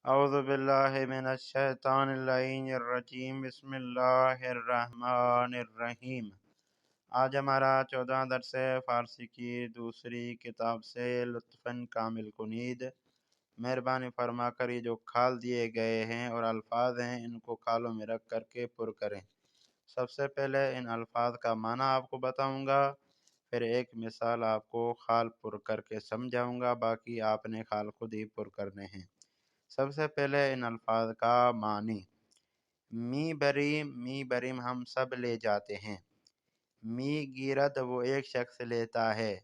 اعوذ باللہ من الشیطان اللعین الرجیم بسم اللہ الرحمن الرحیم۔ آج ہمارا 14 درس فارسی کی دوسری کتاب سے لطفاً کامل کنید۔ مہربانی فرما کر یہ جو کھال دیے گئے ہیں اور الفاظ ہیں ان کو کھالوں میں رکھ کر کے پر کریں۔ سب سے پہلے ان الفاظ کا معنی آپ کو بتاؤں گا، پھر ایک مثال آپ کو خال پر کر کے سمجھاؤں گا، باقی آپ نے خال خود ہی پر کرنے ہیں۔ سب سے پہلے ان الفاظ کا معنی۔ می بریم ہم سب لے جاتے ہیں۔ می گیرد وہ ایک شخص لیتا ہے۔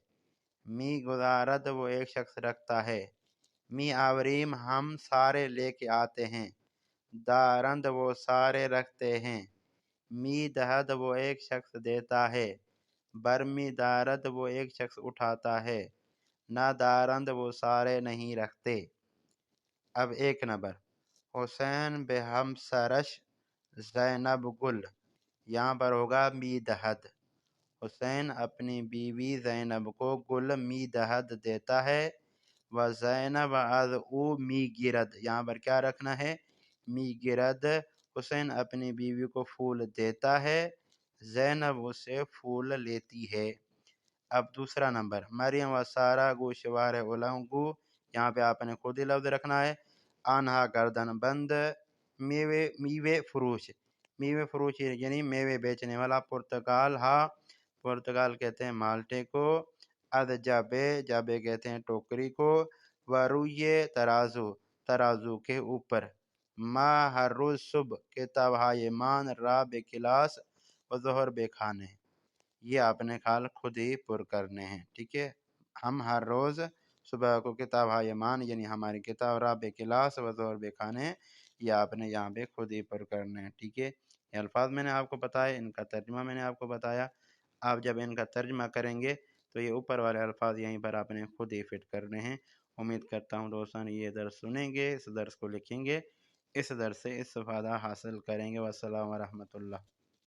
می گزارد وہ ایک شخص رکھتا ہے۔ می آوریم ہم سارے لے کے آتے ہیں۔ دارند وہ سارے رکھتے ہیں۔ می دہد وہ ایک شخص دیتا ہے۔ برمی دارد وہ ایک شخص اٹھاتا ہے۔ نہ دارند وہ سارے نہیں رکھتے۔ اب ایک نمبر، حسین بے ہم سرش زینب گل، یہاں پر ہوگا می دہد۔ حسین اپنی بیوی زینب کو گل می دہد دیتا ہے۔ و زینب از او می گرد، یہاں پر کیا رکھنا ہے؟ می گرد۔ حسین اپنی بیوی کو پھول دیتا ہے، زینب اس سے پھول لیتی ہے۔ اب دوسرا نمبر، مریم و سارا گوشوار علنگو، یہاں پہ آپ نے خود ہی لفظ رکھنا ہے۔ آنہا گردن بند، میوے فروش، میوے فروش یعنی میوے بیچنے والا۔ پرتگال ہا، پرتگال کہتے ہیں مالٹے کو۔ اد جابے، جابے کہتے ہیں ٹوکری کو۔ ورویے ترازو، ترازو کے اوپر۔ ما ہر روز صبح، کتاب ہائے مان، را بے کلاس و ظہر بے کھانے۔ یہ آپ نے خال خود ہی پر کرنے ہیں، ٹھیک ہے۔ ہم ہر روز صبح کو کتاب ہائے مان یعنی ہماری کتاب، را بے کلاس و ظہر بے کھانے، یہ آپ نے یہاں پہ خود ہی پر کرنے ہیں، ٹھیک ہے۔ یہ الفاظ میں نے آپ کو بتایا، ان کا ترجمہ میں نے آپ کو بتایا۔ آپ جب ان کا ترجمہ کریں گے تو یہ اوپر والے الفاظ یہیں پر آپ نے خود ہی فٹ کرنے ہیں۔ امید کرتا ہوں دوستان یہ درس سنیں گے، اس درس کو لکھیں گے، اس درس سے استفادہ حاصل کریں گے۔ والسلام ورحمۃ اللہ۔